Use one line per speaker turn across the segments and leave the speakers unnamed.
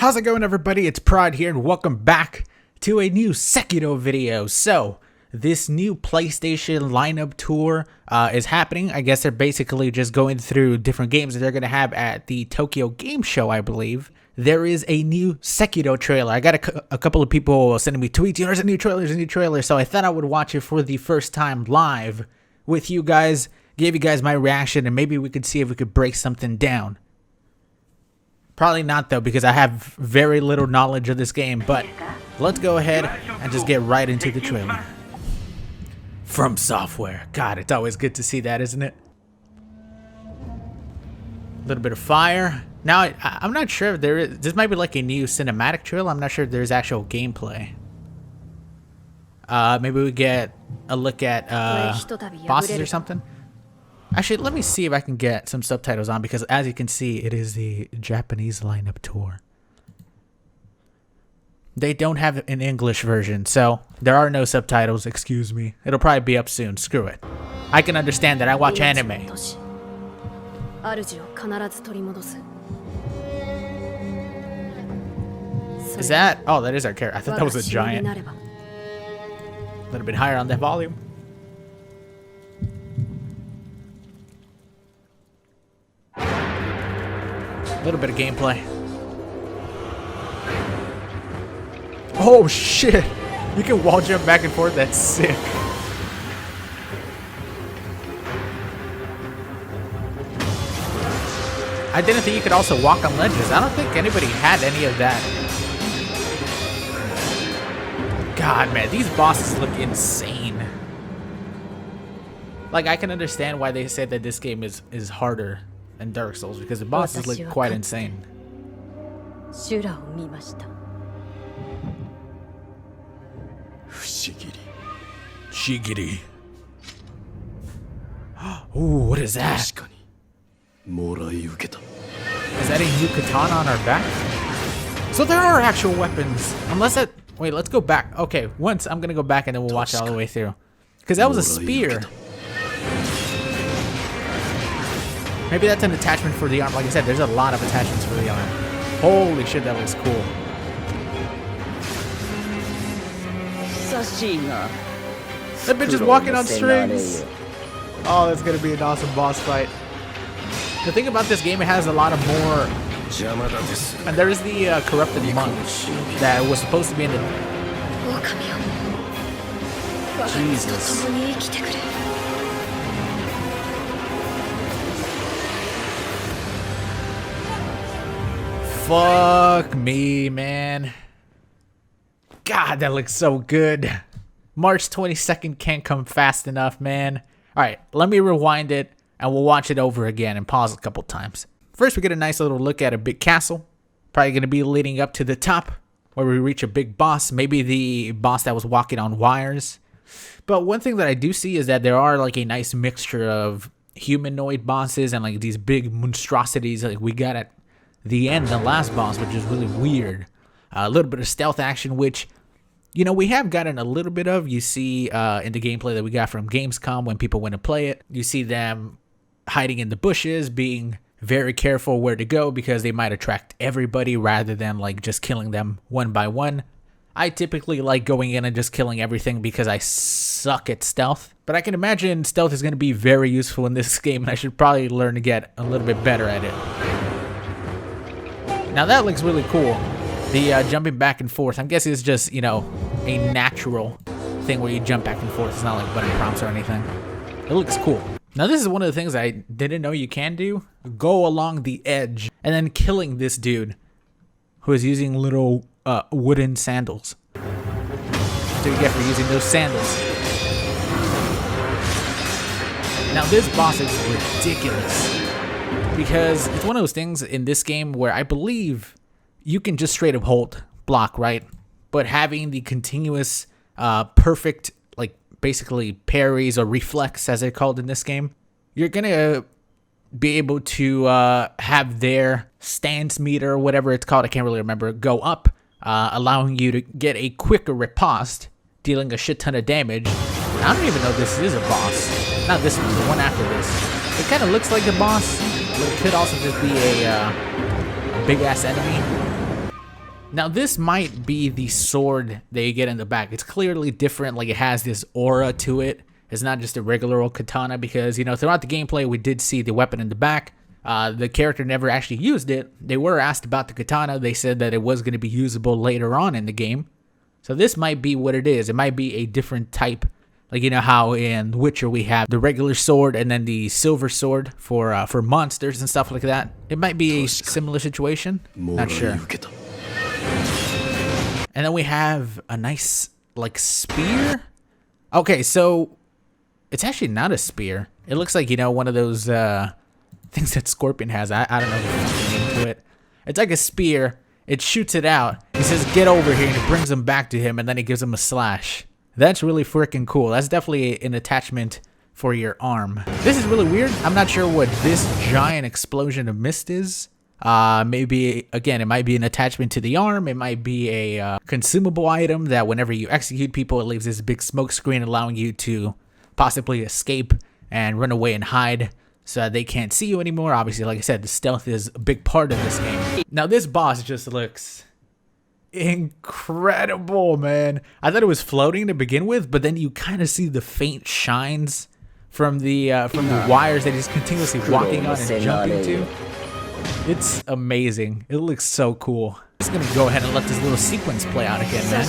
How's it going, everybody? It's Prod here, and welcome back to a new Sekiro video. So, this new PlayStation lineup tour is happening. I guess they're basically just going through different games that they're going to have at the Tokyo Game Show, I believe. There is a new Sekiro trailer. I got a couple of people sending me tweets, there's a new trailer, so I thought I would watch it for the first time live with you guys, give you guys my reaction, and maybe we could see if we could break something down. Probably not, though, because I have very little knowledge of this game, but let's go ahead and just get right into the trailer. From Software. God, it's always good to see that, isn't it? A little bit of fire. Now, I'm not sure if there is... This might be like a new cinematic trailer. I'm not sure if there's actual gameplay. Maybe we get a look at bosses or something. Actually, let me see if I can get some subtitles on, because as you can see, it is the Japanese lineup tour. They don't have an English version, so there are no subtitles, excuse me. It'll probably be up soon, screw it. I can understand that, I watch anime. Is that? Oh, that is our character. I thought that was a giant. A little bit higher on that volume. A little bit of gameplay. Oh shit! You can wall jump back and forth, that's sick. I didn't think you could also walk on ledges. I don't think anybody had any of that. God, man, these bosses look insane. Like, I can understand why they said that this game is harder than Dark Souls, because the bosses look quite insane. Shigiri. Ooh, what is that? Is that a new katana on our back? So there are actual weapons. Unless that... Wait, let's go back. Okay, once I'm gonna go back and then we'll watch it all the way through. Because that was a spear. Maybe that's an attachment for the arm. Like I said, there's a lot of attachments for the arm. Holy shit, that looks cool. That bitch is walking on strings. Oh, that's gonna be an awesome boss fight. The thing about this game, it has a lot of more... And there is the corrupted monk that was supposed to be in the... Jesus. Fuck me, man. God, that looks so good. March 22nd can't come fast enough, man. Alright, let me rewind it, and we'll watch it over again and pause a couple times. First, we get a nice little look at a big castle. Probably going to be leading up to the top, where we reach a big boss. Maybe the boss that was walking on wires. But one thing that I do see is that there are like a nice mixture of humanoid bosses and like these big monstrosities like we got at the end, the last boss, which is really weird. A little bit of stealth action, which, you know, we have gotten a little bit of. You see in the gameplay that we got from Gamescom when people went to play it. You see them hiding in the bushes, being very careful where to go because they might attract everybody rather than like just killing them one by one. I typically like going in and just killing everything because I suck at stealth. But I can imagine stealth is going to be very useful in this game, and I should probably learn to get a little bit better at it. Now that looks really cool. The jumping back and forth, I'm guessing it's just, you know, a natural thing where you jump back and forth. It's not like button prompts or anything. It looks cool. Now this is one of the things I didn't know you can do. Go along the edge and then killing this dude who is using little wooden sandals. That's what you get for using those sandals. Now this boss is ridiculous because it's one of those things in this game where I believe you can just straight up hold block, right? But having the continuous perfect, like, basically parries or reflex as they're called in this game, you're gonna be able to have their stance meter, whatever it's called, I can't really remember, go up, allowing you to get a quicker riposte, dealing a shit ton of damage. I don't even know if this is a boss. Not this one, the one after this. It kind of looks like a boss, but it could also just be a big ass enemy. Now this might be the sword that you get in the back. It's clearly different, like it has this aura to it. It's not just a regular old katana because, you know, throughout the gameplay we did see the weapon in the back. The character never actually used it. They were asked about the katana. They said that it was going to be usable later on in the game. So this might be what it is. It might be a different type. Like, you know how in Witcher we have the regular sword and then the silver sword for monsters and stuff like that. It might be a similar situation. Not sure. And then we have a nice, like, spear. Okay, so it's actually not a spear. It looks like, you know, one of those things that Scorpion has. I don't know the name to it. It's like a spear. It shoots it out. He says, get over here, and it brings him back to him, and then he gives him a slash. That's really freaking cool. That's definitely an attachment for your arm. This is really weird. I'm not sure what this giant explosion of mist is. Maybe, again, it might be an attachment to the arm. It might be a consumable item that whenever you execute people, it leaves this big smoke screen allowing you to possibly escape and run away and hide so that they can't see you anymore. Obviously, like I said, the stealth is a big part of this game. Now, this boss just looks incredible, man. I thought it was floating to begin with, but then you kind of see the faint shines from the wires that he's continuously walking on and jumping to. It's amazing. It looks so cool. I'm just gonna go ahead and let this little sequence play out again, man.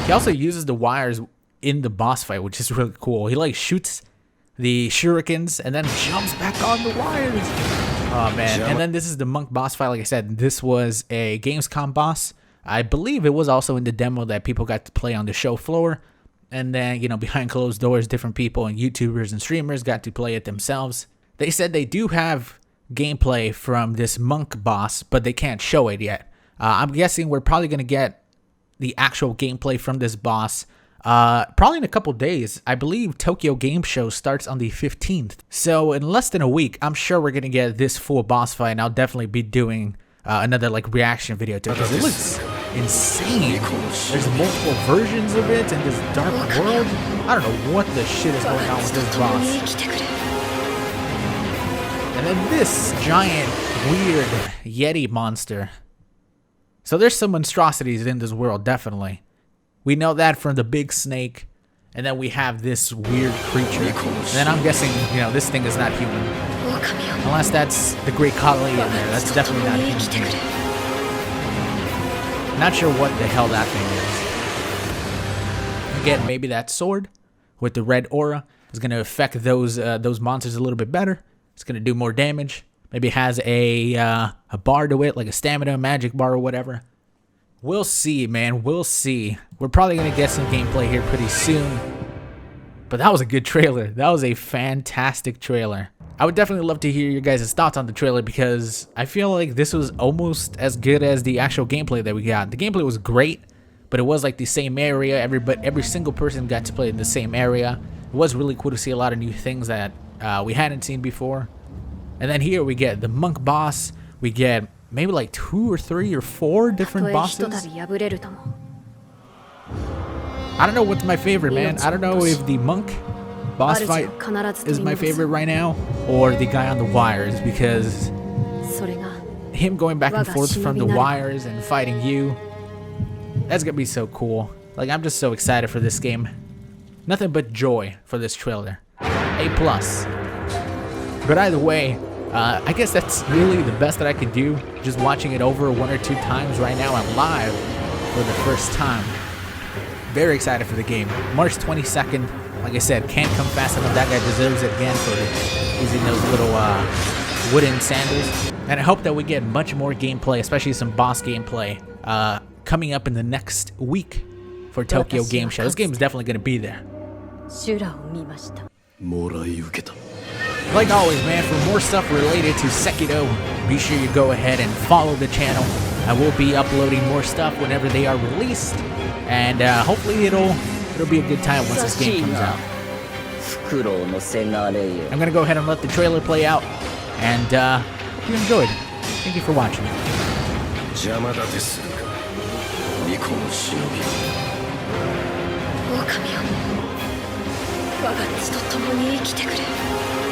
He also uses the wires in the boss fight, which is really cool. He like shoots the shurikens and then jumps back on the wires. Oh man. And then this is the monk boss fight. Like I said, this was a Gamescom boss. I believe it was also in the demo that people got to play on the show floor. And then, you know, behind closed doors, different people and YouTubers and streamers got to play it themselves. They said they do have gameplay from this monk boss, but they can't show it yet. I'm guessing we're probably going to get the actual gameplay from this boss probably in a couple days. I believe Tokyo Game Show starts on the 15th. So in less than a week, I'm sure we're going to get this full boss fight, and I'll definitely be doing another like reaction video to it because it looks insane. There's multiple versions of it in this dark world. I don't know what the shit is going on with this boss. And then this giant, weird Yeti monster. So there's some monstrosities in this world, definitely. We know that from the big snake. And then we have this weird creature. And then I'm guessing, you know, this thing is not human. Unless that's the Great Kali in there. That's definitely not human. Not sure what the hell that thing is. Again, maybe that sword with the red aura is going to affect those monsters a little bit better. It's going to do more damage. Maybe it has a bar to it, like a stamina, magic bar or whatever. We'll see, man. We'll see. We're probably going to get some gameplay here pretty soon. But that was a good trailer. That was a fantastic trailer. I would definitely love to hear your guys' thoughts on the trailer because I feel like this was almost as good as the actual gameplay that we got. The gameplay was great, but it was like the same area. Every single person got to play in the same area. It was really cool to see a lot of new things that we hadn't seen before. And then here we get the monk boss. We get maybe like 2 or 3 or 4 different bosses. I don't know what's my favorite, man. I don't know if the monk boss fight is my favorite right now or the guy on the wires, because him going back and forth from the wires and fighting you, that's gonna be so cool. Like, I'm just so excited for this game. Nothing but joy for this trailer. A+. But either way, I guess that's really the best that I can do. Just watching it over 1 or 2 times right now. I'm live for the first time. Very excited for the game. March 22nd. Like I said, can't come fast enough. That guy deserves it again for using those little wooden sandals. And I hope that we get much more gameplay, especially some boss gameplay, coming up in the next week for Tokyo Game Show. This game is definitely going to be there. Like always, man, for more stuff related to Sekiro, be sure you go ahead and follow the channel. I will be uploading more stuff whenever they are released, and hopefully it'll be a good time once this game comes out. I'm gonna go ahead and let the trailer play out, and hope you enjoyed. Thank you for watching.
我が血と共に生きてくれ。